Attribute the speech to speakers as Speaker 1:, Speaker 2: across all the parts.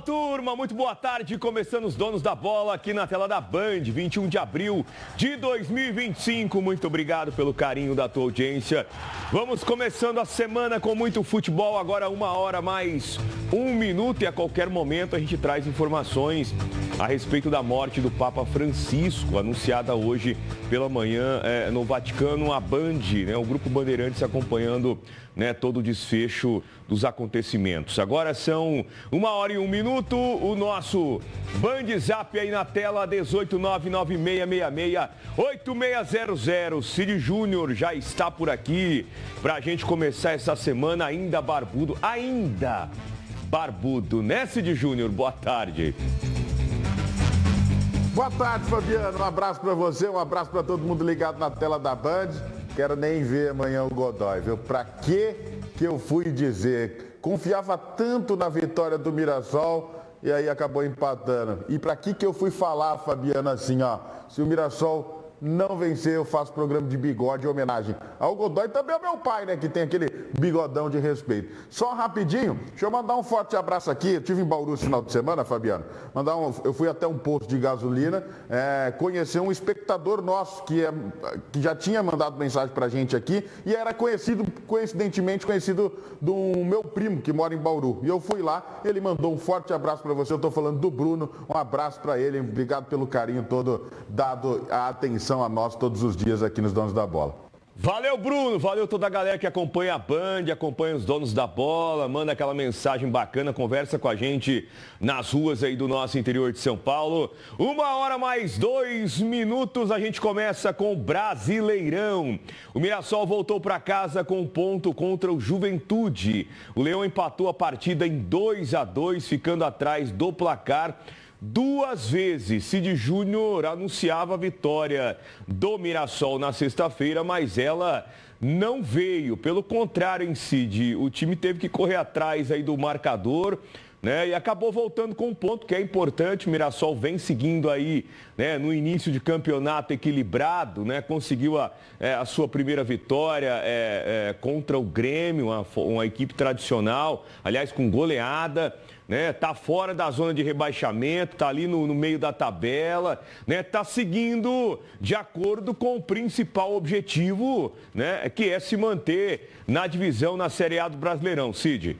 Speaker 1: turma, muito boa tarde. Começando os Donos da Bola aqui na tela da Band, 21 de abril de 2025. Muito obrigado pelo carinho da tua audiência. Vamos começando a semana com muito futebol. Agora 1h mais 1 minuto e a qualquer momento a gente traz informações a respeito da morte do Papa Francisco, anunciada hoje pela manhã no Vaticano. A Band, o Grupo Bandeirantes acompanhando todo o desfecho dos acontecimentos. Agora são 1h e 1 minuto, o nosso Band Zap aí na tela, 18996668600. Cid Júnior já está por aqui para a gente começar essa semana ainda barbudo, né, Cid Júnior? Boa tarde.
Speaker 2: Boa tarde, Fabiano. Um abraço para você, um abraço para todo mundo ligado na tela da Band. Quero nem ver amanhã o Godoy, viu? Pra que eu fui dizer? Confiava tanto na vitória do Mirassol e aí acabou empatando. E pra que eu fui falar, Fabiano, assim, ó? Se o Mirassol não vencer, eu faço programa de bigode em homenagem ao Godoy, também ao meu pai, né, que tem aquele bigodão de respeito. Só rapidinho, deixa eu mandar um forte abraço aqui. Eu estive em Bauru esse final de semana, Fabiano. Eu fui até um posto de gasolina, conhecer um espectador nosso que já tinha mandado mensagem pra gente aqui e era coincidentemente conhecido do meu primo que mora em Bauru. E eu fui lá, ele mandou um forte abraço pra você. Eu tô falando do Bruno, um abraço pra ele, obrigado pelo carinho todo dado, a atenção a nós todos os dias aqui nos Donos da Bola.
Speaker 1: Valeu, Bruno, valeu toda a galera que acompanha a Band, acompanha os Donos da Bola, manda aquela mensagem bacana, conversa com a gente nas ruas aí do nosso interior de São Paulo. 1h mais 2 minutos, a gente começa com o Brasileirão. O Mirassol voltou para casa com um ponto contra o Juventude. O Leão empatou a partida em 2-2, ficando atrás do placar. 2 vezes, Cid Júnior anunciava a vitória do Mirassol na sexta-feira, mas ela não veio. Pelo contrário, Cid, o time teve que correr atrás aí do marcador, e acabou voltando com um ponto que é importante. O Mirassol vem seguindo aí, no início de campeonato equilibrado, conseguiu a sua primeira vitória contra o Grêmio, uma equipe tradicional, aliás, com goleada. Tá fora da zona de rebaixamento, tá ali no meio da tabela, tá seguindo de acordo com o principal objetivo, que é se manter na divisão, na Série A do Brasileirão. Cid.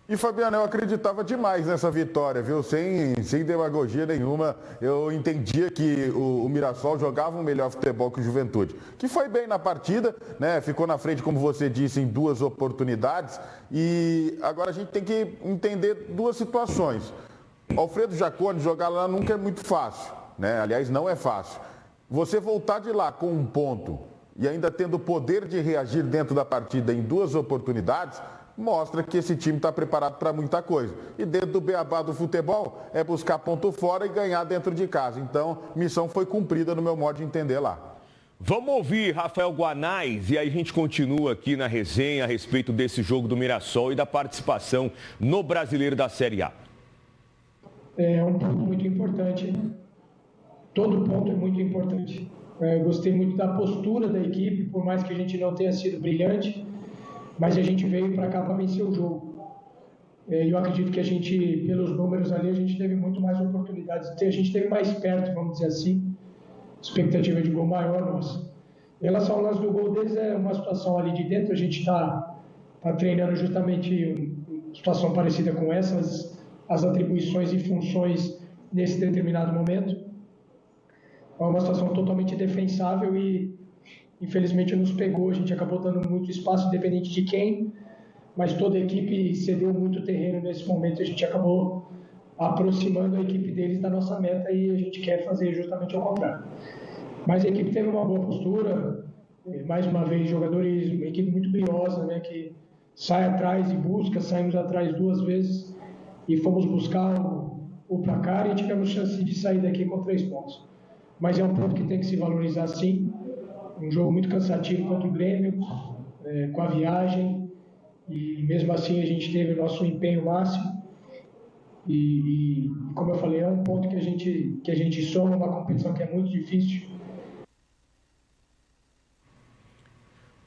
Speaker 2: E, Fabiano, eu acreditava demais nessa vitória, viu? Sem demagogia nenhuma. Eu entendia que o Mirassol jogava um melhor futebol que o Juventude. Que foi bem na partida, ficou na frente, como você disse, em 2 oportunidades. E agora a gente tem que entender 2 situações. Alfredo Jaconi jogar lá nunca é muito fácil, Aliás, não é fácil. Você voltar de lá com um ponto e ainda tendo o poder de reagir dentro da partida em 2 oportunidades, mostra que esse time está preparado para muita coisa. E dentro do beabá do futebol é buscar ponto fora e ganhar dentro de casa. Então, missão foi cumprida no meu modo de entender lá.
Speaker 1: Vamos ouvir Rafael Guanais e aí a gente continua aqui na resenha a respeito desse jogo do Mirassol e da participação no Brasileiro da Série A.
Speaker 3: É um ponto muito importante. Todo ponto é muito importante. Gostei muito da postura da equipe, por mais que a gente não tenha sido brilhante, mas a gente veio para cá para vencer o jogo. Eu acredito que a gente, pelos números ali, a gente teve muito mais oportunidades. A gente teve mais perto, vamos dizer assim. Expectativa de gol maior nossa. Em relação ao lance do gol deles, é uma situação ali de dentro. A gente está treinando justamente uma situação parecida com essa, as atribuições e funções nesse determinado momento. É uma situação totalmente defensável e infelizmente nos pegou. A gente acabou dando muito espaço, independente de quem, mas toda a equipe cedeu muito terreno nesse momento. A gente acabou aproximando a equipe deles da nossa meta e a gente quer fazer justamente ao contrário. Mas a equipe teve uma boa postura, mais uma vez jogadores, uma equipe muito briosa, que sai atrás e busca. Saímos atrás 2 vezes e fomos buscar o placar e tivemos chance de sair daqui com 3 pontos. Mas é um ponto que tem que se valorizar, sim. Um jogo muito cansativo contra o Grêmio, com a viagem, e mesmo assim a gente teve o nosso empenho máximo. E como eu falei, é um ponto que a gente soma, uma competição que é muito difícil.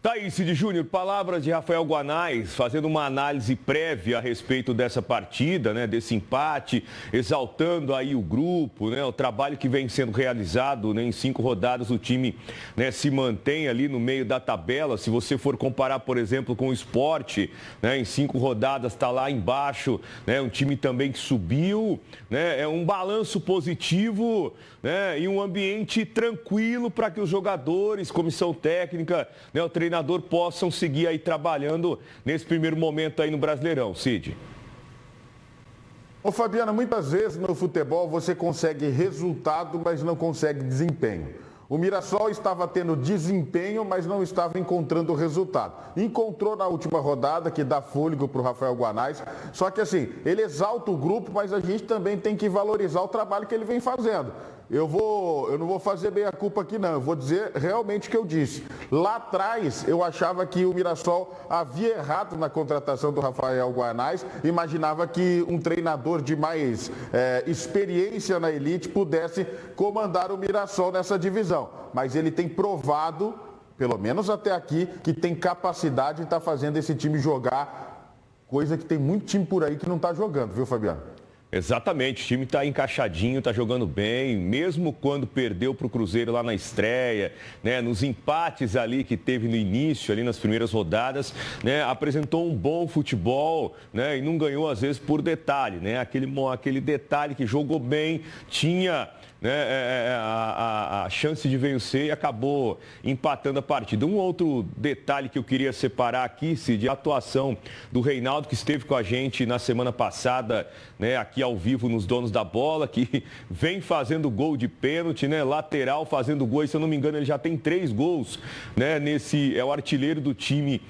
Speaker 1: Tá aí, Cid Júnior, palavras de Rafael Guanais, fazendo uma análise prévia a respeito dessa partida, né, desse empate, exaltando aí o grupo, né, o trabalho que vem sendo realizado, né, em 5 rodadas o time, né, se mantém ali no meio da tabela. Se você for comparar, por exemplo, com o Sport, né, em 5 rodadas está lá embaixo, né, um time também que subiu, né, é um balanço positivo, né, e um ambiente tranquilo para que os jogadores, comissão técnica, né, o treinador possam seguir aí trabalhando nesse primeiro momento aí no Brasileirão, Cid.
Speaker 2: Ô Fabiana, muitas vezes no futebol você consegue resultado, mas não consegue desempenho. O Mirassol estava tendo desempenho, mas não estava encontrando resultado. Encontrou na última rodada, que dá fôlego para o Rafael Guanais. Só que assim, ele exalta o grupo, mas a gente também tem que valorizar o trabalho que ele vem fazendo. Eu não vou fazer bem a culpa aqui não, eu vou dizer realmente o que eu disse. Lá atrás, eu achava que o Mirassol havia errado na contratação do Rafael Guanais, imaginava que um treinador de mais experiência na elite pudesse comandar o Mirassol nessa divisão. Mas ele tem provado, pelo menos até aqui, que tem capacidade de estar fazendo esse time jogar, coisa que tem muito time por aí que não está jogando, viu, Fabiano?
Speaker 1: Exatamente, o time está encaixadinho, está jogando bem, mesmo quando perdeu para o Cruzeiro lá na estreia, né, nos empates ali que teve no início, ali nas primeiras rodadas, né, apresentou um bom futebol, né, e não ganhou às vezes por detalhe, né, aquele detalhe que jogou bem, tinha, né, a chance de vencer e acabou empatando a partida. Um outro detalhe que eu queria separar aqui, Cid, a atuação do Reinaldo, que esteve com a gente na semana passada, né, aqui ao vivo nos Donos da Bola, que vem fazendo gol de pênalti, né, lateral fazendo gol, e se eu não me engano ele já tem 3 gols, né, é o artilheiro do time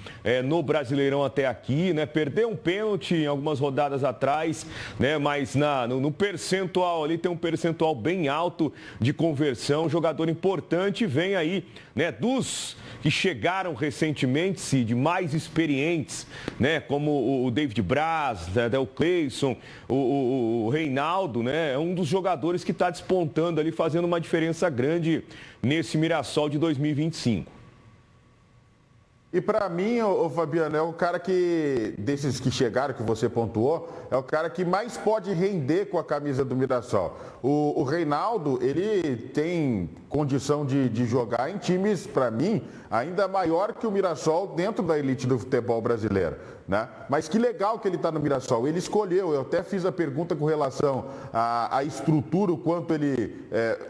Speaker 1: no Brasileirão até aqui, né, perdeu um pênalti em algumas rodadas atrás, né, mas no percentual ali tem um percentual bem alto de conversão, jogador importante, vem aí, né, dos que chegaram recentemente, Cid, mais experientes, né, como o David Braz, né, o Cleison, o Reinaldo, né, é um dos jogadores que está despontando ali, fazendo uma diferença grande nesse Mirassol de 2025.
Speaker 2: E para mim, o Fabiano, é o cara que, desses que chegaram, que você pontuou, é o cara que mais pode render com a camisa do Mirassol. O Reinaldo, ele tem condição de jogar em times, para mim, ainda maior que o Mirassol dentro da elite do futebol brasileiro, né? Mas que legal que ele está no Mirassol. Ele escolheu, eu até fiz a pergunta com relação à estrutura, o quanto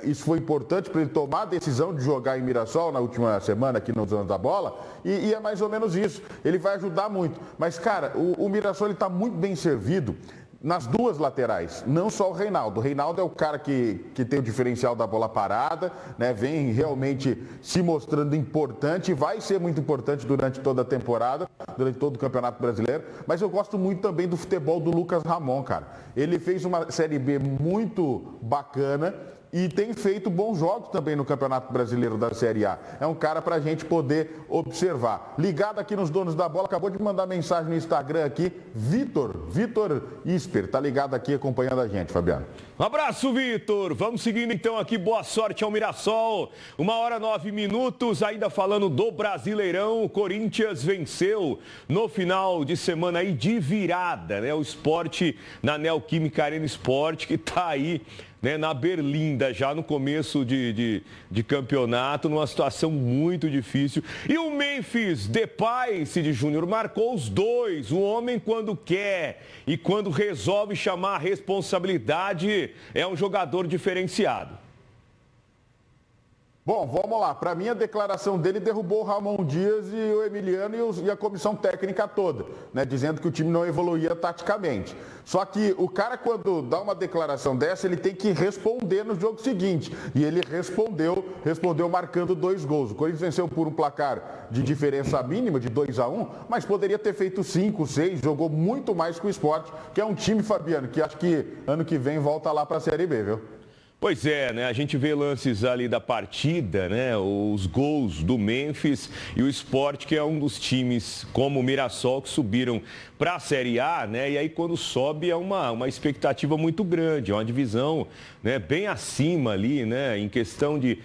Speaker 2: isso foi importante para ele tomar a decisão de jogar em Mirassol na última semana aqui nos Donos da Bola, e é mais ou menos isso. Ele vai ajudar muito. Mas, cara, o Mirassol está muito bem servido nas duas laterais, não só o Reinaldo. O Reinaldo é o cara que tem o diferencial da bola parada, né? Vem realmente se mostrando importante, vai ser muito importante durante toda a temporada, durante todo o Campeonato Brasileiro, mas eu gosto muito também do futebol do Lucas Ramon, cara. Ele fez uma Série B muito bacana e tem feito bons jogos também no Campeonato Brasileiro da Série A. É um cara para a gente poder observar. Ligado aqui nos Donos da Bola, acabou de mandar mensagem no Instagram aqui, Vitor Isper, tá ligado aqui acompanhando a gente, Fabiano.
Speaker 1: Um abraço, Vitor. Vamos seguindo então aqui. Boa sorte ao Mirassol. 1h09, ainda falando do Brasileirão. O Corinthians venceu no final de semana aí de virada, né? O Sport na Neoquímica Arena Sport, que tá aí, né, na Berlinda, já no começo de campeonato, numa situação muito difícil. E o Memphis Depay, Cid Júnior, marcou os 2. O homem, quando quer e quando resolve chamar a responsabilidade, é um jogador diferenciado.
Speaker 2: Bom, vamos lá. Para mim, a declaração dele derrubou o Ramon Dias e o Emiliano e a comissão técnica toda, né? Dizendo que o time não evoluía taticamente. Só que o cara, quando dá uma declaração dessa, ele tem que responder no jogo seguinte. E ele respondeu marcando 2 gols. O Corinthians venceu por um placar de diferença mínima, de 2-1, mas poderia ter feito 5, 6, jogou muito mais que o Sport, que é um time, Fabiano, que acho que ano que vem volta lá para a Série B, viu?
Speaker 1: Pois é, né? A gente vê lances ali da partida, né? Os gols do Memphis e o Sport, que é um dos times como o Mirassol que subiram para a Série A, né? E aí quando sobe é uma expectativa muito grande, é uma divisão, né, bem acima ali, né? Em questão de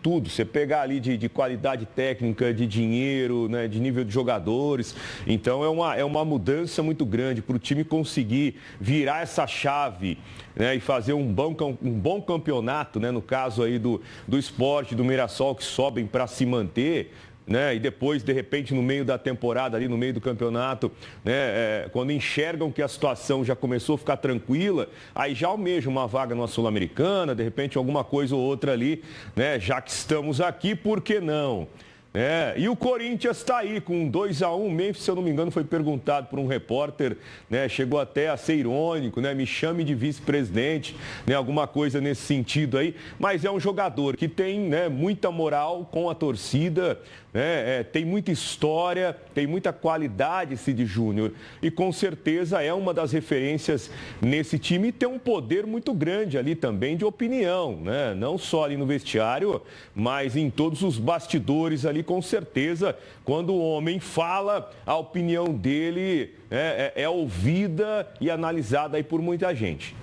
Speaker 1: tudo. Você pegar ali de qualidade técnica, de dinheiro, né? De nível de jogadores. Então é uma mudança muito grande para o time conseguir virar essa chave, né, e fazer um bom campeonato, né, no caso aí do Sport, do Mirassol, que sobem para se manter, né, e depois, de repente, no meio da temporada, ali no meio do campeonato, né, quando enxergam que a situação já começou a ficar tranquila, aí já almejam uma vaga numa Sul-Americana, de repente alguma coisa ou outra ali, né, já que estamos aqui, por que não? E o Corinthians está aí com 2-1. Memphis, se eu não me engano, foi perguntado por um repórter, né, chegou até a ser irônico, né, me chame de vice-presidente, né, alguma coisa nesse sentido aí, mas é um jogador que tem, né, muita moral com a torcida, né, tem muita história, tem muita qualidade, Cid Júnior, e com certeza é uma das referências nesse time e tem um poder muito grande ali também de opinião, né, não só ali no vestiário, mas em todos os bastidores ali. Com certeza, quando o homem fala, a opinião dele é ouvida e analisada aí por muita gente.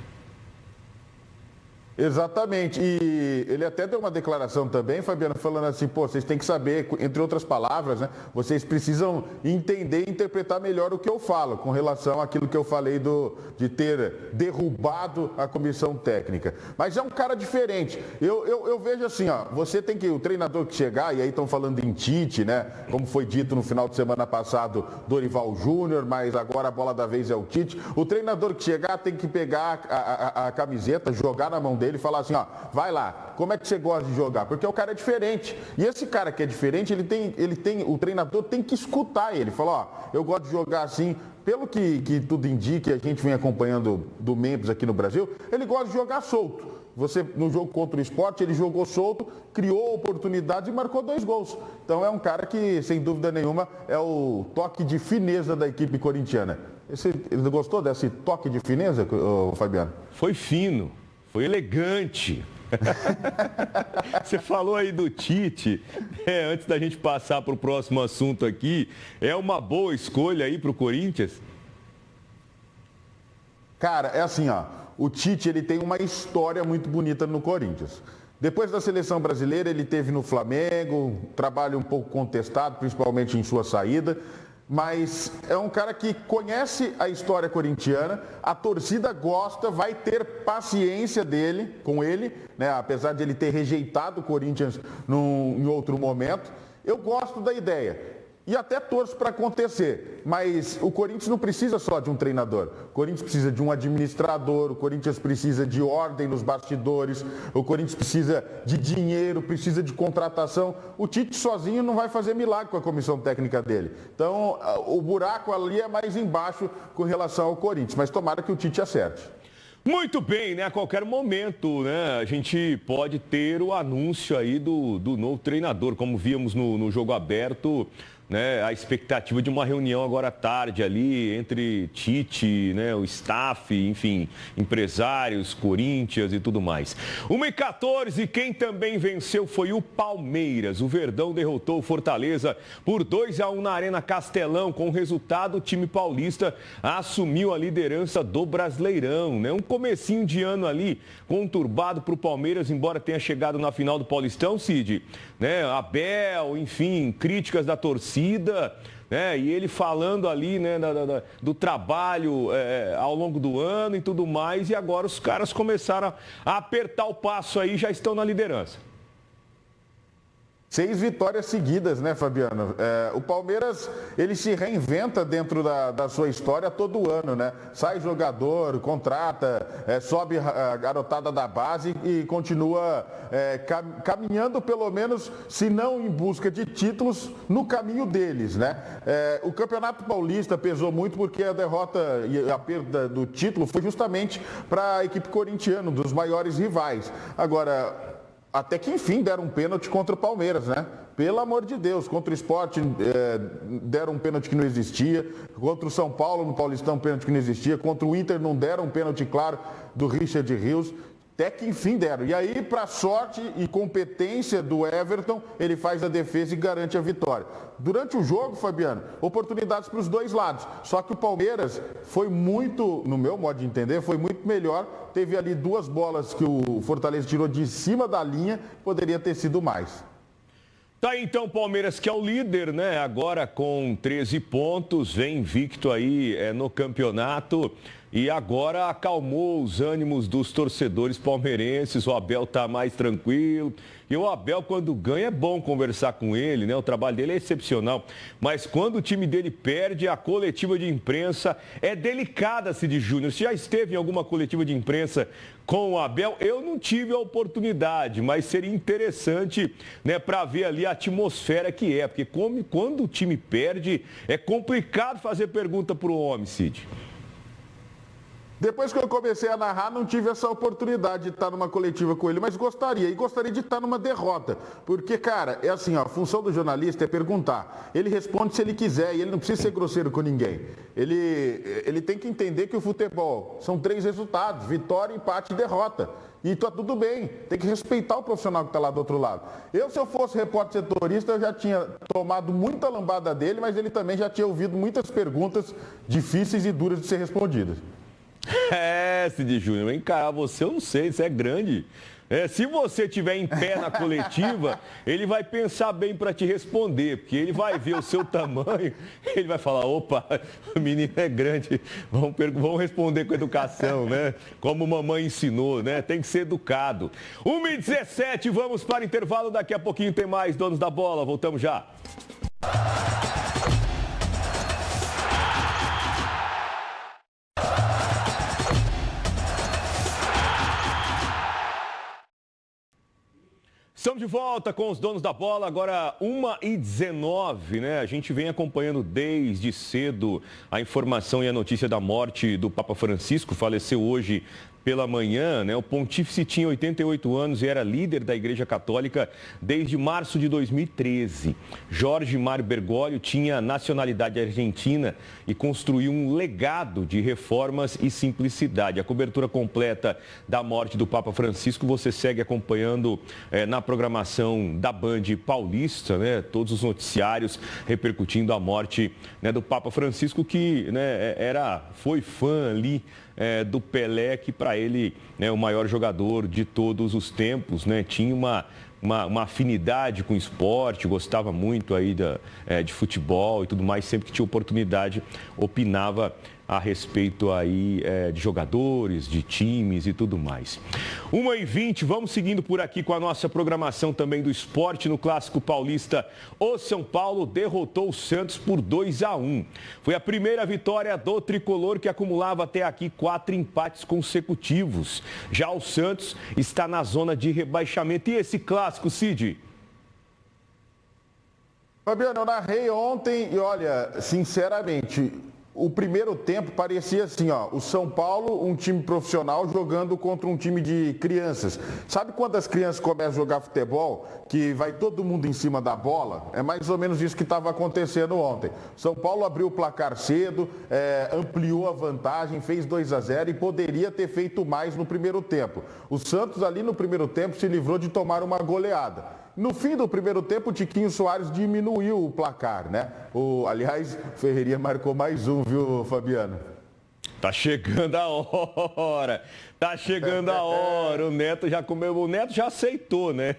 Speaker 2: Exatamente, e ele até deu uma declaração também, Fabiano, falando assim, pô, vocês têm que saber, entre outras palavras, né, vocês precisam entender e interpretar melhor o que eu falo, com relação àquilo que eu falei de ter derrubado a comissão técnica. Mas é um cara diferente, eu vejo assim, ó, você tem que, o treinador que chegar, e aí estão falando em Tite, né, como foi dito no final de semana passado, Dorival Júnior, mas agora a bola da vez é o Tite, o treinador que chegar tem que pegar a camiseta, jogar na mão dele, e falar assim, ó, vai lá, como é que você gosta de jogar? Porque o cara é diferente. E esse cara que é diferente, o treinador tem que escutar ele. Falar, ó, eu gosto de jogar assim, pelo que tudo indica, a gente vem acompanhando do Memphis aqui no Brasil, ele gosta de jogar solto. Você, no jogo contra o Sport, ele jogou solto, criou oportunidade e marcou 2 gols. Então é um cara que, sem dúvida nenhuma, é o toque de fineza da equipe corintiana. Ele gostou desse toque de fineza, Fabiano?
Speaker 1: Foi fino. Foi elegante. Você falou aí do Tite, antes da gente passar para o próximo assunto aqui, é uma boa escolha aí para o Corinthians?
Speaker 2: Cara, é assim, ó, o Tite, ele tem uma história muito bonita no Corinthians. Depois da seleção brasileira, ele teve no Flamengo, trabalho um pouco contestado, principalmente em sua saída. Mas é um cara que conhece a história corintiana, a torcida gosta, vai ter paciência com ele, né? Apesar de ele ter rejeitado o Corinthians em outro momento. Eu gosto da ideia e até torço para acontecer, mas o Corinthians não precisa só de um treinador, o Corinthians precisa de um administrador, o Corinthians precisa de ordem nos bastidores, o Corinthians precisa de dinheiro, precisa de contratação. O Tite sozinho não vai fazer milagre com a comissão técnica dele. Então, o buraco ali é mais embaixo com relação ao Corinthians, mas tomara que o Tite acerte.
Speaker 1: Muito bem, né? A qualquer momento, né? A gente pode ter o anúncio aí do novo treinador, como víamos no jogo aberto, né, a expectativa de uma reunião agora à tarde ali entre Tite, né, o staff, enfim, empresários, Corinthians e tudo mais. 1h14, quem também venceu foi o Palmeiras. O Verdão derrotou o Fortaleza por 2-1 na Arena Castelão. Com o resultado, o time paulista assumiu a liderança do Brasileirão, né? Um comecinho de ano ali conturbado para o Palmeiras, embora tenha chegado na final do Paulistão, Cid, né? Abel, enfim, críticas da torcida, né? E ele falando ali, né, do trabalho ao longo do ano e tudo mais, e agora os caras começaram a apertar o passo aí, já estão na liderança.
Speaker 2: 6 vitórias seguidas, né, Fabiano? O Palmeiras, ele se reinventa dentro da sua história todo ano, né? Sai jogador, contrata, sobe a garotada da base e continua caminhando, pelo menos, se não em busca de títulos, no caminho deles, né? O Campeonato Paulista pesou muito porque a derrota e a perda do título foi justamente para a equipe corintiana, um dos maiores rivais. Agora, até que enfim deram um pênalti contra o Palmeiras, né? Pelo amor de Deus, contra o Sport deram um pênalti que não existia, contra o São Paulo no Paulistão um pênalti que não existia, contra o Inter não deram um pênalti claro do Richard Rios. Até que enfim deram. E aí, para sorte e competência do Everton, ele faz a defesa e garante a vitória. Durante o jogo, Fabiano, oportunidades para os dois lados. Só que o Palmeiras foi muito, no meu modo de entender, foi muito melhor. Teve ali 2 bolas que o Fortaleza tirou de cima da linha, poderia ter sido mais.
Speaker 1: Tá aí então o Palmeiras, que é o líder, né? Agora com 13 pontos, vem invicto aí no campeonato. E agora acalmou os ânimos dos torcedores palmeirenses. O Abel tá mais tranquilo. E o Abel, quando ganha, é bom conversar com ele, né? O trabalho dele é excepcional. Mas quando o time dele perde, a coletiva de imprensa é delicada, Cid Júnior. Você já esteve em alguma coletiva de imprensa com o Abel? Eu não tive a oportunidade, mas seria interessante, né, para ver ali a atmosfera que é. Porque quando o time perde, é complicado fazer pergunta pro homem, Cid.
Speaker 2: Depois que eu comecei a narrar, não tive essa oportunidade de estar numa coletiva com ele, mas gostaria. E gostaria de estar numa derrota. Porque, cara, é assim, ó, a função do jornalista é perguntar. Ele responde se ele quiser e ele não precisa ser grosseiro com ninguém. Ele tem que entender que o futebol são 3 resultados: vitória, empate e derrota. E tá tudo bem, tem que respeitar o profissional que está lá do outro lado. Se eu fosse repórter setorista, eu já tinha tomado muita lambada dele, mas ele também já tinha ouvido muitas perguntas difíceis e duras de ser respondidas.
Speaker 1: Cid Júnior, encarar você, eu não sei, isso é grande. Se você estiver em pé na coletiva, ele vai pensar bem para te responder, porque ele vai ver o seu tamanho, ele vai falar: opa, o menino é grande, vamos responder com educação, né? Como mamãe ensinou, né? Tem que ser educado. 1h17, vamos para o intervalo, daqui a pouquinho tem mais Donos da Bola, voltamos já. Estamos de volta com os Donos da Bola, agora 1h19, né? A gente vem acompanhando desde cedo a informação e a notícia da morte do Papa Francisco, faleceu hoje pela manhã, né? O pontífice tinha 88 anos e era líder da Igreja Católica desde março de 2013. Jorge Mário Bergoglio tinha nacionalidade argentina e construiu um legado de reformas e simplicidade. A cobertura completa da morte do Papa Francisco você segue acompanhando na programação da Band Paulista, né? Todos os noticiários repercutindo a morte, né, do Papa Francisco, que, né, foi fã ali do Pelé, que para ele, né, o maior jogador de todos os tempos, né? Tinha uma afinidade com o esporte, gostava muito aí de futebol e tudo mais, sempre que tinha oportunidade opinava a respeito aí de jogadores, de times e tudo mais. 1h20, vamos seguindo por aqui com a nossa programação também do esporte. No Clássico Paulista, o São Paulo derrotou o Santos por 2-1. Foi a primeira vitória do tricolor, que acumulava até aqui 4 empates consecutivos. Já o Santos está na zona de rebaixamento. E esse clássico, Cid?
Speaker 2: Fabiano, eu narrei ontem e olha, sinceramente, o primeiro tempo parecia assim, ó, o São Paulo, um time profissional jogando contra um time de crianças. Sabe quando as crianças começam a jogar futebol, que vai todo mundo em cima da bola? É mais ou menos isso que estava acontecendo ontem. São Paulo abriu o placar cedo, ampliou a vantagem, fez 2-0 e poderia ter feito mais no primeiro tempo. O Santos ali no primeiro tempo se livrou de tomar uma goleada. No fim do primeiro tempo, o Tiquinho Soares diminuiu o placar, né? Aliás, o Ferreirinha marcou mais um, viu, Fabiano?
Speaker 1: Tá chegando a hora, tá chegando a hora. O Neto já aceitou, né?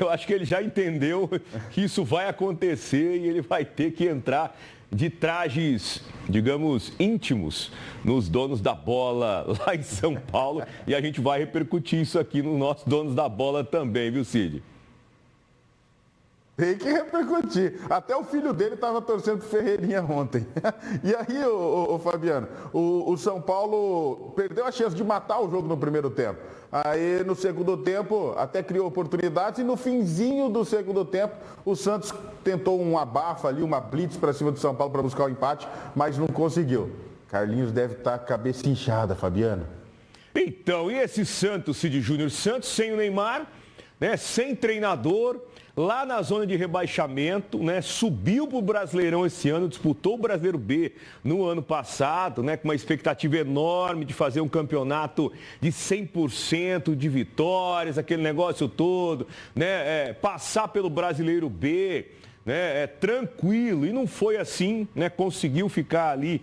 Speaker 1: Eu acho que ele já entendeu que isso vai acontecer e ele vai ter que entrar de trajes, digamos, íntimos nos Donos da Bola lá em São Paulo. E a gente vai repercutir isso aqui nos nossos Donos da Bola também, viu, Cid?
Speaker 2: Tem que repercutir. Até o filho dele estava torcendo pro Ferreirinha ontem. E aí, o Fabiano, o São Paulo perdeu a chance de matar o jogo no primeiro tempo. Aí, no segundo tempo, até criou oportunidades. E no finzinho do segundo tempo, o Santos tentou um abafa ali, uma blitz para cima do São Paulo para buscar o empate, mas não conseguiu. Carlinhos deve estar com a cabeça inchada, Fabiano.
Speaker 1: Então, e esse Santos, Cid Júnior? Santos sem o Neymar, né, sem treinador, lá na zona de rebaixamento, né, subiu para o Brasileirão esse ano, disputou o Brasileiro B no ano passado, né, com uma expectativa enorme de fazer um campeonato de 100% de vitórias, aquele negócio todo, né, passar pelo Brasileiro B, né, tranquilo, e não foi assim, né, conseguiu ficar ali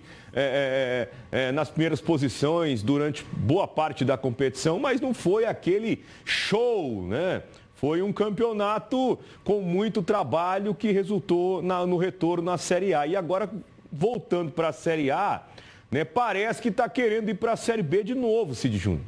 Speaker 1: nas primeiras posições durante boa parte da competição, mas não foi aquele show, né? Foi um campeonato com muito trabalho que resultou no retorno na Série A. E agora, voltando para a Série A, né, parece que está querendo ir para a Série B de novo, Cid Júnior.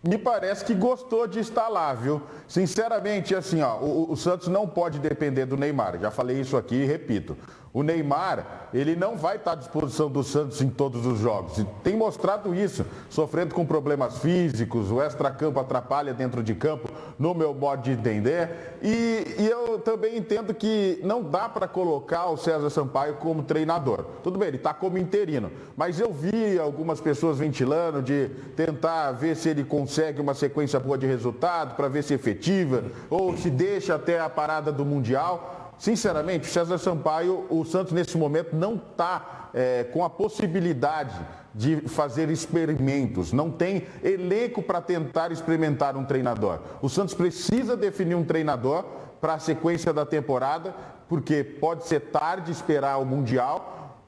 Speaker 2: Me parece que gostou de estar lá, viu? Sinceramente, assim, ó, o Santos não pode depender do Neymar. Já falei isso aqui e repito. O Neymar, ele não vai estar à disposição do Santos em todos os jogos. E tem mostrado isso, sofrendo com problemas físicos, o extracampo atrapalha dentro de campo, no meu modo de entender. E eu também entendo que não dá para colocar o César Sampaio como treinador. Tudo bem, ele está como interino. Mas eu vi algumas pessoas ventilando de tentar ver se ele consegue uma sequência boa de resultado, para ver se é efetiva, ou se deixa até a parada do Mundial. Sinceramente, o César Sampaio, o Santos nesse momento não está com a possibilidade de fazer experimentos, não tem elenco para tentar experimentar um treinador. O Santos precisa definir um treinador para a sequência da temporada, porque pode ser tarde esperar o Mundial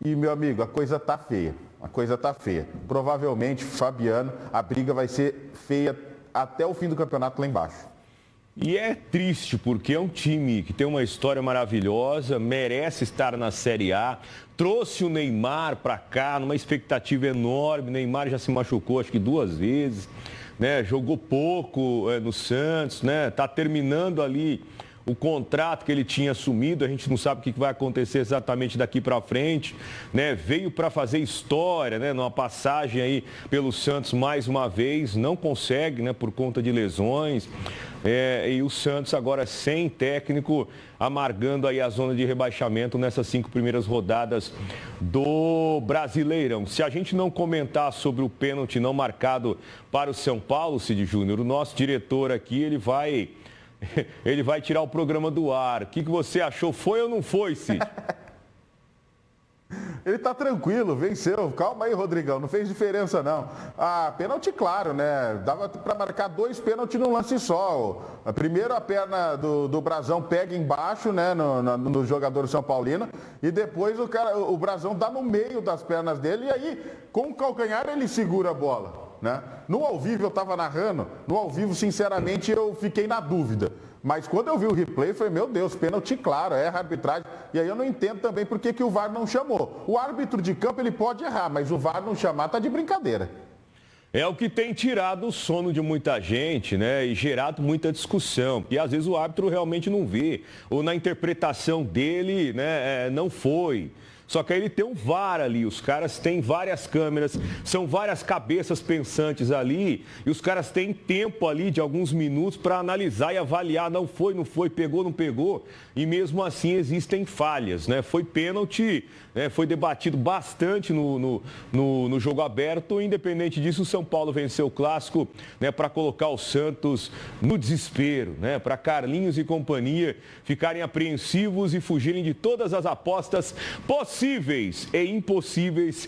Speaker 2: e, meu amigo, a coisa está feia. A coisa está feia. Provavelmente, Fabiano, a briga vai ser feia até o fim do campeonato lá embaixo.
Speaker 1: E é triste, porque é um time que tem uma história maravilhosa, merece estar na Série A, trouxe o Neymar para cá numa expectativa enorme, o Neymar já se machucou acho que 2 vezes, né? Jogou pouco no Santos, né? Tá terminando ali o contrato que ele tinha assumido, a gente não sabe o que vai acontecer exatamente daqui para frente, né? Veio para fazer história, né? Numa passagem aí pelo Santos mais uma vez, não consegue, né? Por conta de lesões. E o Santos agora sem técnico, amargando aí a zona de rebaixamento nessas 5 primeiras rodadas do Brasileirão. Se a gente não comentar sobre o pênalti não marcado para o São Paulo, Cid Júnior, o nosso diretor aqui, ele vai tirar o programa do ar. O que você achou? Foi ou não foi, Cid?
Speaker 2: Ele tá tranquilo, venceu. Calma aí, Rodrigão, não fez diferença não. Pênalti claro, né? Dava para marcar 2 pênaltis num lance só. Primeiro a perna do Brazão pega embaixo, né, no jogador São Paulino, e depois o Brazão dá no meio das pernas dele e aí com o calcanhar ele segura a bola, né? No ao vivo eu estava narrando, no ao vivo sinceramente eu fiquei na dúvida. Mas quando eu vi o replay, eu falei, meu Deus, pênalti claro, erra a arbitragem. E aí eu não entendo também por que o VAR não chamou. O árbitro de campo, ele pode errar, mas o VAR não chamar tá de brincadeira.
Speaker 1: É o que tem tirado o sono de muita gente, né? E gerado muita discussão. E às vezes o árbitro realmente não vê. Ou na interpretação dele, né, não foi. Só que aí ele tem um VAR ali, os caras têm várias câmeras, são várias cabeças pensantes ali, e os caras têm tempo ali de alguns minutos para analisar e avaliar, não foi, pegou, não pegou, e mesmo assim existem falhas, né? Foi pênalti, né? Foi debatido bastante no jogo aberto, independente disso, o São Paulo venceu o clássico, né? Para colocar o Santos no desespero, né? Para Carlinhos e companhia ficarem apreensivos e fugirem de todas as apostas possíveis e impossíveis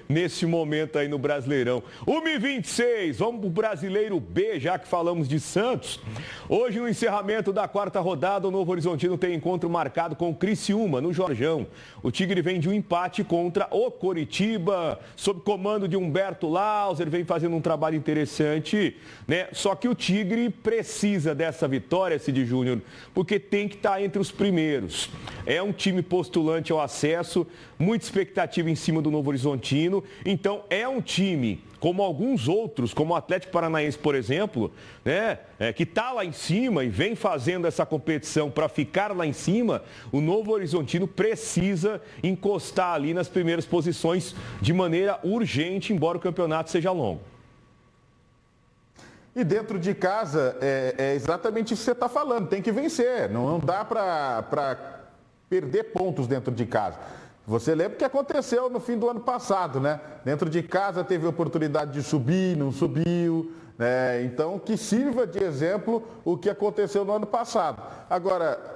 Speaker 1: nesse momento aí no Brasileirão. 1h26, vamos para o Brasileiro B, já que falamos de Santos. Hoje, no encerramento da 4ª rodada, o Novo Horizontino tem encontro marcado com o Criciúma, no Jorjão. O Tigre vem de um empate contra o Coritiba, sob comando de Humberto Lauser, vem fazendo um trabalho interessante, né? Só que o Tigre precisa dessa vitória, Cid Júnior, porque tem que estar entre os primeiros. É um time postulante ao acesso, muita expectativa em cima do Novo Horizontino. Então, é um time, como alguns outros, como o Atlético Paranaense, por exemplo, né, que está lá em cima e vem fazendo essa competição para ficar lá em cima. O Novo Horizontino precisa encostar ali nas primeiras posições de maneira urgente, embora o campeonato seja longo.
Speaker 2: E dentro de casa, é exatamente isso que você está falando, tem que vencer, não dá para perder pontos dentro de casa. Você lembra o que aconteceu no fim do ano passado, né? Dentro de casa teve a oportunidade de subir, não subiu, Então, que sirva de exemplo o que aconteceu no ano passado. Agora,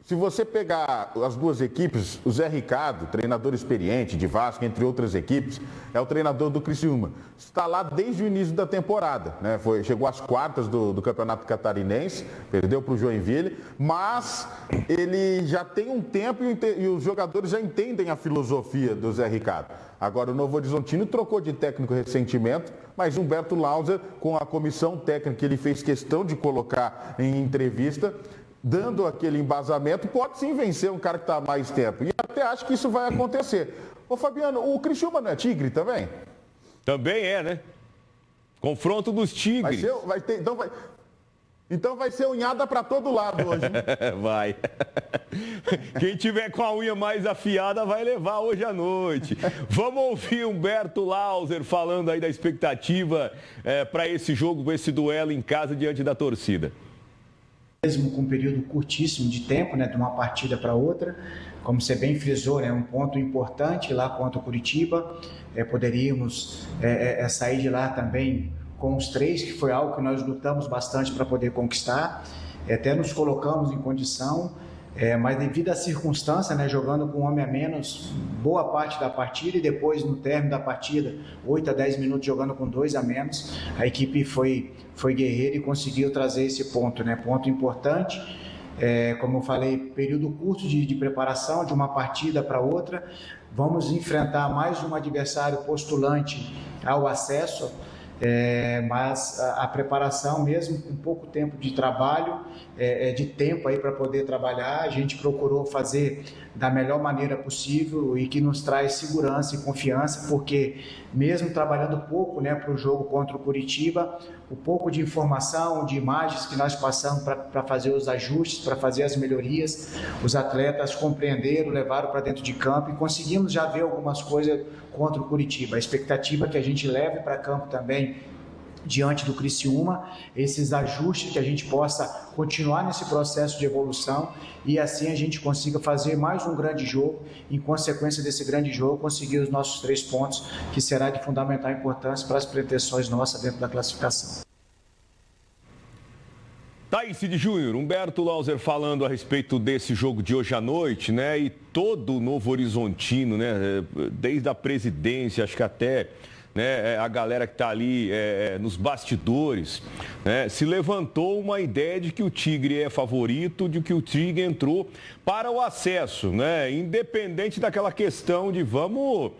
Speaker 2: se você pegar as duas equipes, o Zé Ricardo, treinador experiente de Vasco, entre outras equipes, é o treinador do Criciúma. Está lá desde o início da temporada, chegou às quartas do Campeonato Catarinense, perdeu para o Joinville, mas ele já tem um tempo e os jogadores já entendem a filosofia do Zé Ricardo. Agora, o Novo Horizontino trocou de técnico recentemente, mas Humberto Lauser, com a comissão técnica que ele fez questão de colocar em entrevista, dando aquele embasamento, pode sim vencer um cara que está há mais tempo. E até acho que isso vai acontecer. Ô Fabiano, o Criciúma não é tigre também?
Speaker 1: Também é, né? Confronto dos tigres.
Speaker 2: Então vai ser unhada para todo lado hoje.
Speaker 1: Vai. Quem tiver com a unha mais afiada vai levar hoje à noite. Vamos ouvir Humberto Lauser falando aí da expectativa para esse jogo, para esse duelo em casa diante da torcida.
Speaker 4: Mesmo com um período curtíssimo de tempo, de uma partida para outra, como você bem frisou, um ponto importante lá contra o Curitiba, poderíamos sair de lá também com os 3, que foi algo que nós lutamos bastante para poder conquistar, até nos colocamos em condição, mas devido à circunstância, jogando com um homem a menos boa parte da partida e depois no término da partida, 8 a 10 minutos jogando com 2 a menos, a equipe foi guerreira e conseguiu trazer esse ponto, ponto importante. Como eu falei, período curto de preparação de uma partida para outra, vamos enfrentar mais um adversário postulante ao acesso, mas a preparação, mesmo com pouco tempo de trabalho, de tempo aí para poder trabalhar, a gente procurou fazer da melhor maneira possível e que nos traz segurança e confiança, porque mesmo trabalhando pouco para o jogo contra o Curitiba, o pouco de informação, de imagens que nós passamos para fazer os ajustes, para fazer as melhorias, os atletas compreenderam, levaram para dentro de campo e conseguimos já ver algumas coisas contra o Curitiba. A expectativa é que a gente leve para campo também diante do Criciúma, esses ajustes, que a gente possa continuar nesse processo de evolução e assim a gente consiga fazer mais um grande jogo, em consequência desse grande jogo, conseguir os nossos 3 pontos, que será de fundamental importância para as pretensões nossas dentro da classificação.
Speaker 1: Tá aí, Cid Júnior, Humberto Lauser falando a respeito desse jogo de hoje à noite, e todo o Novo Horizontino, desde a presidência, acho que até a galera que está ali nos bastidores, se levantou uma ideia de que o Tigre é favorito, de que o Tigre entrou para o acesso, independente daquela questão de vamos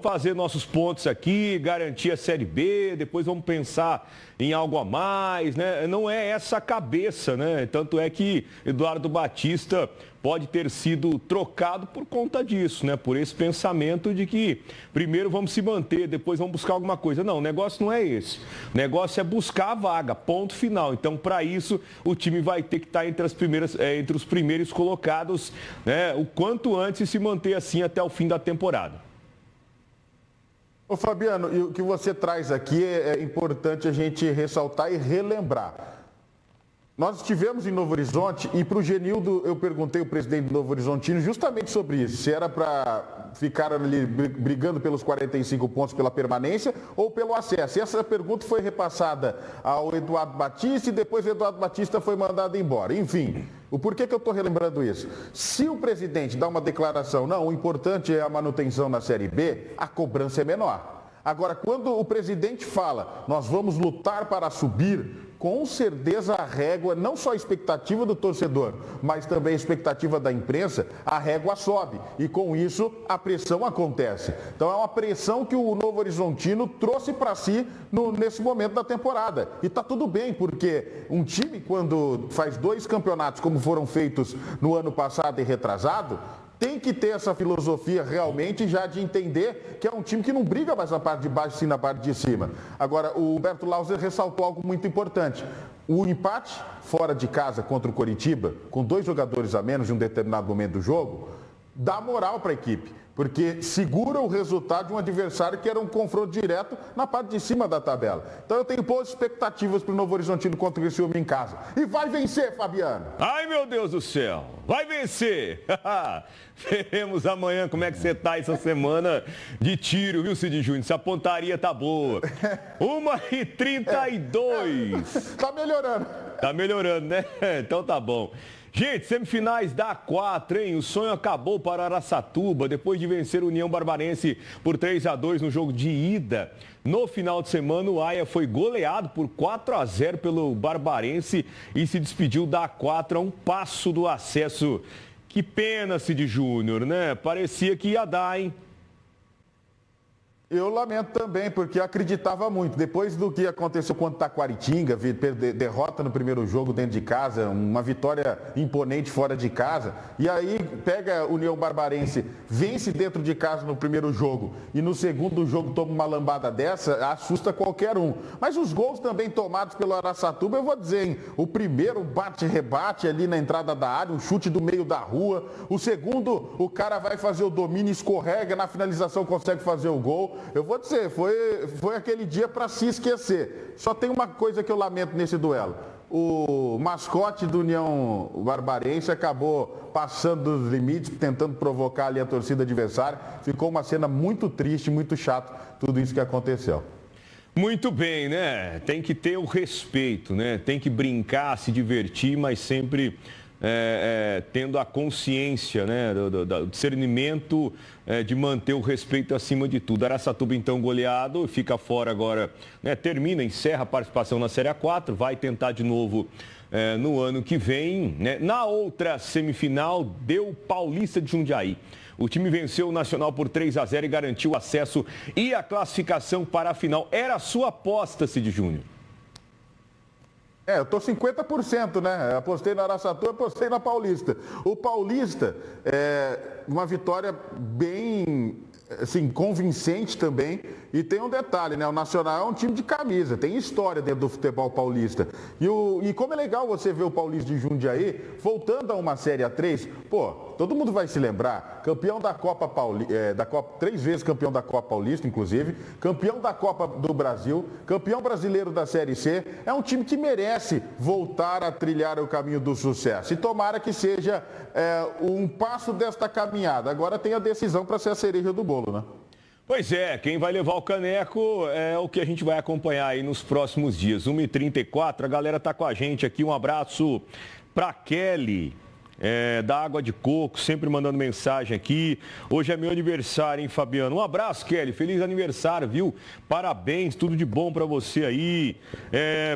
Speaker 1: fazer nossos pontos aqui, garantir a Série B, depois vamos pensar em algo a mais, Não é essa a cabeça, Tanto é que Eduardo Batista pode ter sido trocado por conta disso, Por esse pensamento de que primeiro vamos se manter, depois vamos buscar alguma coisa. Não, o negócio não é esse. O negócio é buscar a vaga, ponto final. Então, para isso, o time vai ter que estar entre os primeiros colocados, o quanto antes e se manter assim até o fim da temporada.
Speaker 2: Ô Fabiano, e o que você traz aqui é importante a gente ressaltar e relembrar. Nós estivemos em Novo Horizonte e para o Genildo eu perguntei ao presidente do Novo Horizontino justamente sobre isso, se era para ficar ali brigando pelos 45 pontos pela permanência ou pelo acesso. E essa pergunta foi repassada ao Eduardo Batista e depois o Eduardo Batista foi mandado embora. Enfim, o porquê que eu estou relembrando isso? Se o presidente dá uma declaração, não, o importante é a manutenção na Série B, a cobrança é menor. Agora, quando o presidente fala, nós vamos lutar para subir, com certeza a régua, não só a expectativa do torcedor, mas também a expectativa da imprensa, a régua sobe. E com isso, a pressão acontece. Então é uma pressão que o Novo Horizontino trouxe para si nesse momento da temporada. E está tudo bem, porque um time, quando faz 2 campeonatos, como foram feitos no ano passado e retrasado, tem que ter essa filosofia realmente já de entender que é um time que não briga mais na parte de baixo, sim na parte de cima. Agora, o Humberto Lauser ressaltou algo muito importante. O empate fora de casa contra o Coritiba, com 2 jogadores a menos em um determinado momento do jogo, dá moral para a equipe, porque segura o resultado de um adversário que era um confronto direto na parte de cima da tabela. Então eu tenho boas expectativas para o Novo Horizontino contra o Criciúma em casa. E vai vencer, Fabiano!
Speaker 1: Ai, meu Deus do céu! Vai vencer! Veremos amanhã como é que você tá essa semana de tiro, viu, Cid Júnior? Se a pontaria tá boa. 1h32.
Speaker 2: Tá melhorando.
Speaker 1: Tá melhorando, né? Então tá bom. Gente, semifinais da A4, hein? O sonho acabou para Araçatuba depois de vencer o União Barbarense por 3-2 no jogo de ida. No final de semana, o Aia foi goleado por 4-0 pelo Barbarense e se despediu da A4 a um passo do acesso. Que pena, Cid Júnior, né? Parecia que ia dar, hein?
Speaker 2: Eu lamento também, porque eu acreditava muito. Depois do que aconteceu contra o Taquaritinga, derrota no primeiro jogo dentro de casa, uma vitória imponente fora de casa, e aí pega a União Barbarense, vence dentro de casa no primeiro jogo, e no segundo jogo toma uma lambada dessa, assusta qualquer um. Mas os gols também tomados pelo Araçatuba, eu vou dizer, hein? O primeiro bate-rebate ali na entrada da área, um chute do meio da rua. O segundo, o cara vai fazer o domínio, escorrega, na finalização consegue fazer o gol. Eu vou dizer, foi aquele dia para se esquecer. Só tem uma coisa que eu lamento nesse duelo. O mascote do União Barbarense acabou passando dos limites, tentando provocar ali a torcida adversária. Ficou uma cena muito triste, muito chata, tudo isso que aconteceu.
Speaker 1: Muito bem, né? Tem que ter o respeito, né? Tem que brincar, se divertir, mas sempre tendo a consciência, né? Do discernimento de manter o respeito acima de tudo. Araçatuba, então, goleado, fica fora agora, né? Termina, encerra a participação na Série A4, vai tentar de novo no ano que vem, né? Na outra semifinal, deu Paulista de Jundiaí. O time venceu o Nacional por 3-0 e garantiu o acesso e a classificação para a final. Era a sua aposta, Cid Júnior?
Speaker 2: Eu tô 50%, né? Apostei na Araçatuba, apostei na Paulista. O Paulista uma vitória bem, assim, convincente também. E tem um detalhe, né? O Nacional é um time de camisa, tem história dentro do futebol paulista. E como é legal você ver o Paulista de Jundiaí voltando a uma Série A3, todo mundo vai se lembrar, campeão da Copa Paulista, 3 vezes campeão da Copa Paulista, inclusive, campeão da Copa do Brasil, campeão brasileiro da Série C, é um time que merece voltar a trilhar o caminho do sucesso. E tomara que seja um passo desta caminhada. Agora tem a decisão para ser a cereja do bolo, né?
Speaker 1: Pois é, quem vai levar o caneco é o que a gente vai acompanhar aí nos próximos dias. 1h34, a galera tá com a gente aqui. Um abraço para Kelly, da Água de Coco, sempre mandando mensagem aqui. Hoje é meu aniversário, hein, Fabiano? Um abraço, Kelly. Feliz aniversário, viu? Parabéns, tudo de bom para você aí.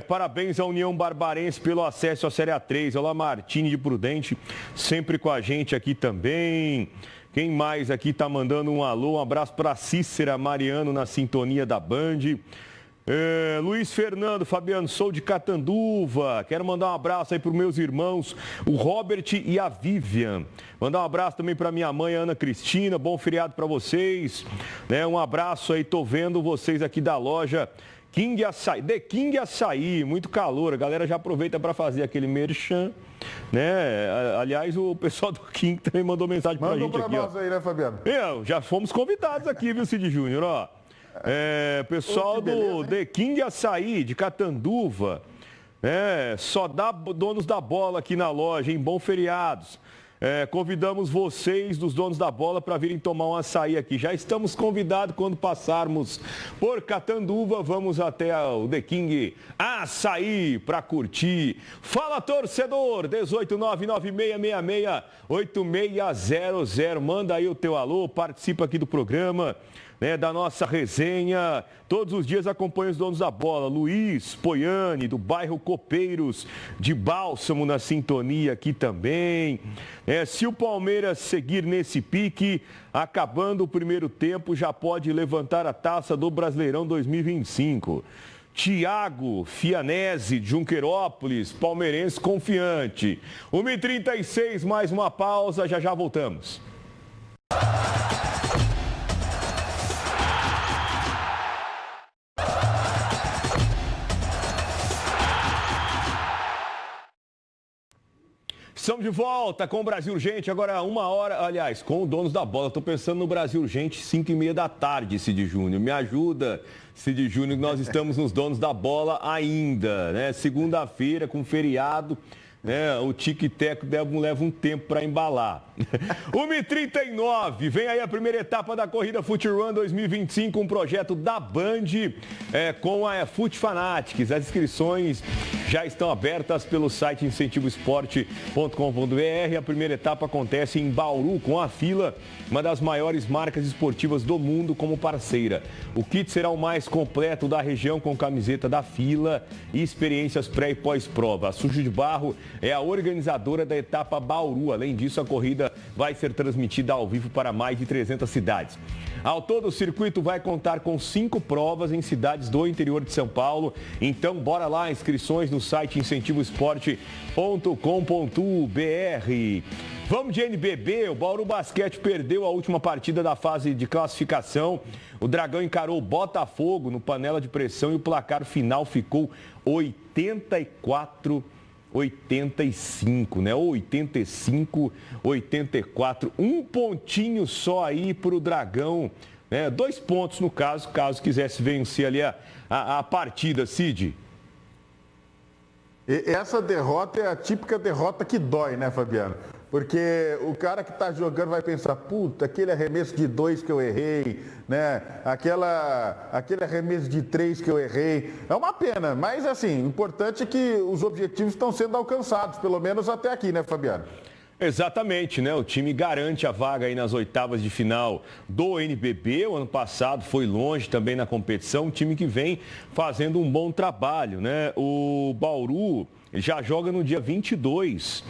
Speaker 1: Parabéns à União Barbarense pelo acesso à Série A3. Olá, Martini de Prudente, sempre com a gente aqui também. Quem mais aqui tá mandando um alô? Um abraço para Cícera Mariano na sintonia da Band. Luiz Fernando, Fabiano, sou de Catanduva. Quero mandar um abraço aí para os meus irmãos, o Robert e a Vivian. Mandar um abraço também para minha mãe, Ana Cristina. Bom feriado para vocês. Um abraço aí, tô vendo vocês aqui da loja King Açaí, The King Açaí, muito calor. A galera já aproveita para fazer aquele merchan, né? Aliás, o pessoal do King também mandou mensagem para a gente aqui.
Speaker 2: Manda para nós aí, né, Fabiano?
Speaker 1: Já fomos convidados aqui, viu, Cid Júnior, ó. Pessoal do The King Açaí, de Catanduva, só dá donos da bola aqui na loja, em bom feriados. Convidamos vocês, dos donos da bola, para virem tomar um açaí aqui. Já estamos convidados quando passarmos por Catanduva. Vamos até o The King Açaí para curtir. Fala, torcedor! 18996668600. Manda aí o teu alô, participa aqui do programa, da nossa resenha. Todos os dias acompanha os donos da bola. Luiz Poiani, do bairro Copeiros de Bálsamo, na sintonia aqui também. Se o Palmeiras seguir nesse pique, acabando o primeiro tempo, já pode levantar a taça do Brasileirão 2025. Tiago Fianese, de Junquerópolis, palmeirense confiante. 1h36, mais uma pausa, já voltamos. Estamos de volta com o Brasil Urgente, agora 1h, aliás, com o Donos da Bola. Estou pensando no Brasil Urgente, 5h30 da tarde, Cid Júnior. Me ajuda, Cid Júnior, nós estamos nos Donos da Bola ainda, né? Segunda-feira, com feriado, né? O tic-tac leva um tempo para embalar. 1h39, vem aí a primeira etapa da corrida Fut Run 2025, um projeto da Band com a Fut Fanatics. As inscrições já estão abertas pelo site incentivoesporte.com.br. A primeira etapa acontece em Bauru, com a Fila, uma das maiores marcas esportivas do mundo, como parceira. O kit será o mais completo da região, com camiseta da Fila e experiências pré e pós-prova. A Sujo de Barro é a organizadora da etapa Bauru. Além disso, a corrida vai ser transmitida ao vivo para mais de 300 cidades. Ao todo, o circuito vai contar com 5 provas em cidades do interior de São Paulo. Então, bora lá, inscrições no site incentivoesporte.com.br. Vamos de NBB, o Bauru Basquete perdeu a última partida da fase de classificação. O Dragão encarou o Botafogo no panela de pressão e o placar final ficou 84-85, né? 85-84. Um pontinho só aí para o Dragão, né? 2 pontos no caso quisesse vencer ali a partida, Cid.
Speaker 2: E essa derrota é a típica derrota que dói, né, Fabiano? Porque o cara que está jogando vai pensar, puta, aquele arremesso de 2 que eu errei, né? Aquele arremesso de 3 que eu errei. É uma pena, mas assim, o importante é que os objetivos estão sendo alcançados, pelo menos até aqui, né, Fabiano?
Speaker 1: Exatamente, né? O time garante a vaga aí nas oitavas de final do NBB. O ano passado foi longe também na competição, um time que vem fazendo um bom trabalho, né? O Bauru já joga no dia 22,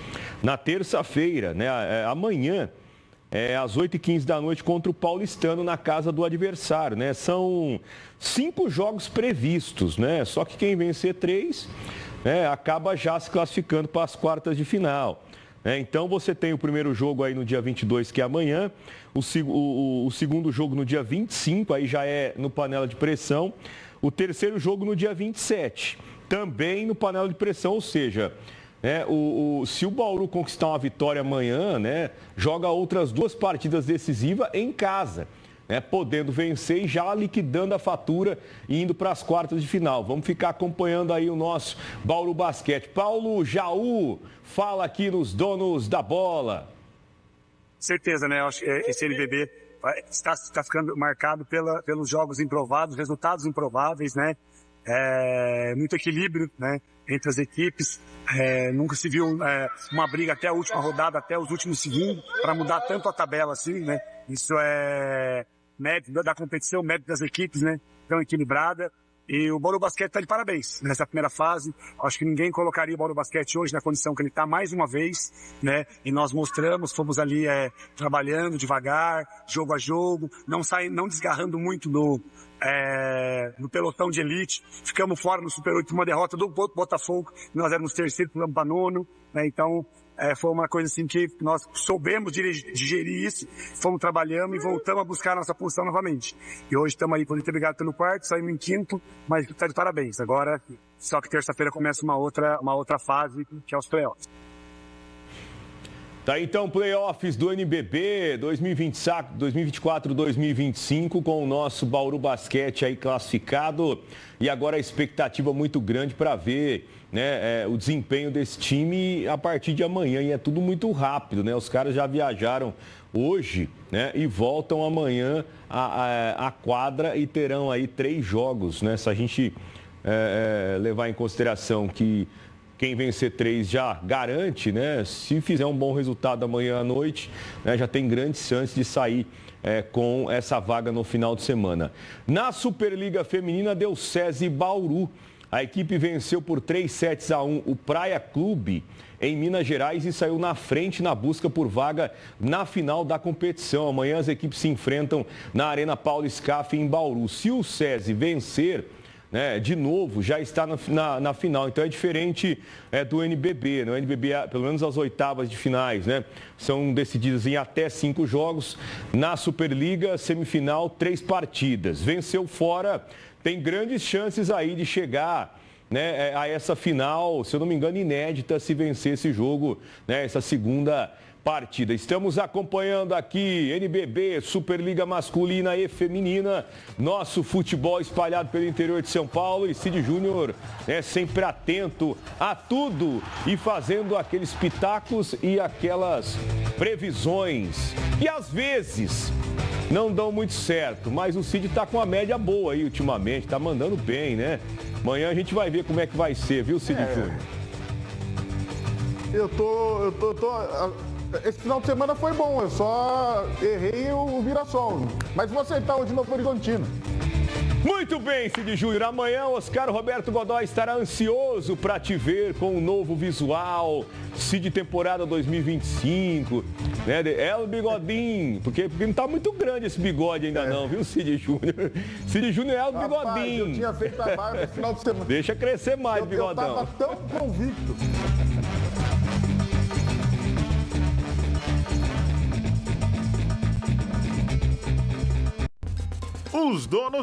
Speaker 1: na terça-feira, né? Amanhã, às 8h15 da noite, contra o Paulistano, na casa do adversário, né? São 5 jogos previstos, né? Só que quem vencer 3, né, acaba já se classificando para as quartas de final. Então você tem o primeiro jogo aí no dia 22, que é amanhã, o segundo jogo no dia 25, aí já é no panela de pressão, o terceiro jogo no dia 27, também no panela de pressão, ou seja, se o Bauru conquistar uma vitória amanhã, né, joga outras 2 partidas decisivas em casa, né, podendo vencer e já liquidando a fatura e indo para as quartas de final. Vamos ficar acompanhando aí o nosso Bauru Basquete. Paulo Jaú fala aqui nos Donos da Bola.
Speaker 5: Certeza, né? Eu acho que esse NBB está ficando marcado pelos jogos improvados, resultados improváveis, né? Muito equilíbrio, né, entre as equipes. Nunca se viu uma briga até a última rodada, até os últimos segundos, para mudar tanto a tabela assim, né? Isso é mérito da competição, mérito das equipes, né? Tão equilibrada. E o Bauru Basquete está de parabéns nessa primeira fase. Acho que ninguém colocaria o Bauru Basquete hoje na condição que ele está mais uma vez, né? E nós mostramos, fomos ali trabalhando devagar, jogo a jogo, não desgarrando muito no pelotão de elite. Ficamos fora no Super 8, uma derrota do Botafogo. Nós éramos terceiro, pulamos para nono, né? Então, foi uma coisa assim que nós soubemos digerir isso, fomos trabalhando e voltamos a buscar a nossa posição novamente. E hoje estamos aí, podemos ter brigado pelo quarto, saímos em quinto, mas está de parabéns. Agora, só que terça-feira começa uma outra fase, que é os playoffs.
Speaker 1: Tá, então, playoffs do NBB 2024-2025 com o nosso Bauru Basquete aí classificado. E agora a expectativa muito grande para ver, né, o desempenho desse time a partir de amanhã. E é tudo muito rápido, né? Os caras já viajaram hoje, né, e voltam amanhã à quadra e terão aí 3 jogos, né? Se a gente levar em consideração que quem vencer 3 já garante, né? Se fizer um bom resultado amanhã à noite, né, já tem grandes chances de sair com essa vaga no final de semana. Na Superliga Feminina, deu SESI Bauru. A equipe venceu por 3-1 o Praia Clube em Minas Gerais e saiu na frente na busca por vaga na final da competição. Amanhã as equipes se enfrentam na Arena Paulo Scaff em Bauru. Se o SESI vencer, né, de novo, já está na final. Então é diferente do NBB. No NBB, pelo menos as oitavas de finais, né, são decididas em até 5 jogos. Na Superliga, semifinal, 3 partidas. Venceu fora, tem grandes chances aí de chegar né, a essa final, se eu não me engano, inédita, se vencer esse jogo, né, essa segunda partida. Estamos acompanhando aqui NBB, Superliga Masculina e Feminina, nosso futebol espalhado pelo interior de São Paulo, e Cid Júnior, né, sempre atento a tudo e fazendo aqueles pitacos e aquelas previsões. E às vezes não dão muito certo, mas o Cid está com uma média boa aí ultimamente, está mandando bem, né? Amanhã a gente vai ver como é que vai ser, viu, Cid Júnior?
Speaker 2: Esse final de semana foi bom, eu só errei o Mirassol. Mas vou aceitar hoje no Horizontino.
Speaker 1: Muito bem, Cid Júnior. Amanhã, Oscar Roberto Godoy estará ansioso para te ver com um novo visual. Cid temporada 2025. Né? É o bigodinho. Porque não tá muito grande esse bigode ainda não, viu, Cid Júnior? Cid Júnior é o bigodinho.
Speaker 2: Eu tinha feito a barba no final de semana.
Speaker 1: Deixa crescer mais, bigodão.
Speaker 2: Eu tava tão convicto.
Speaker 6: Os donos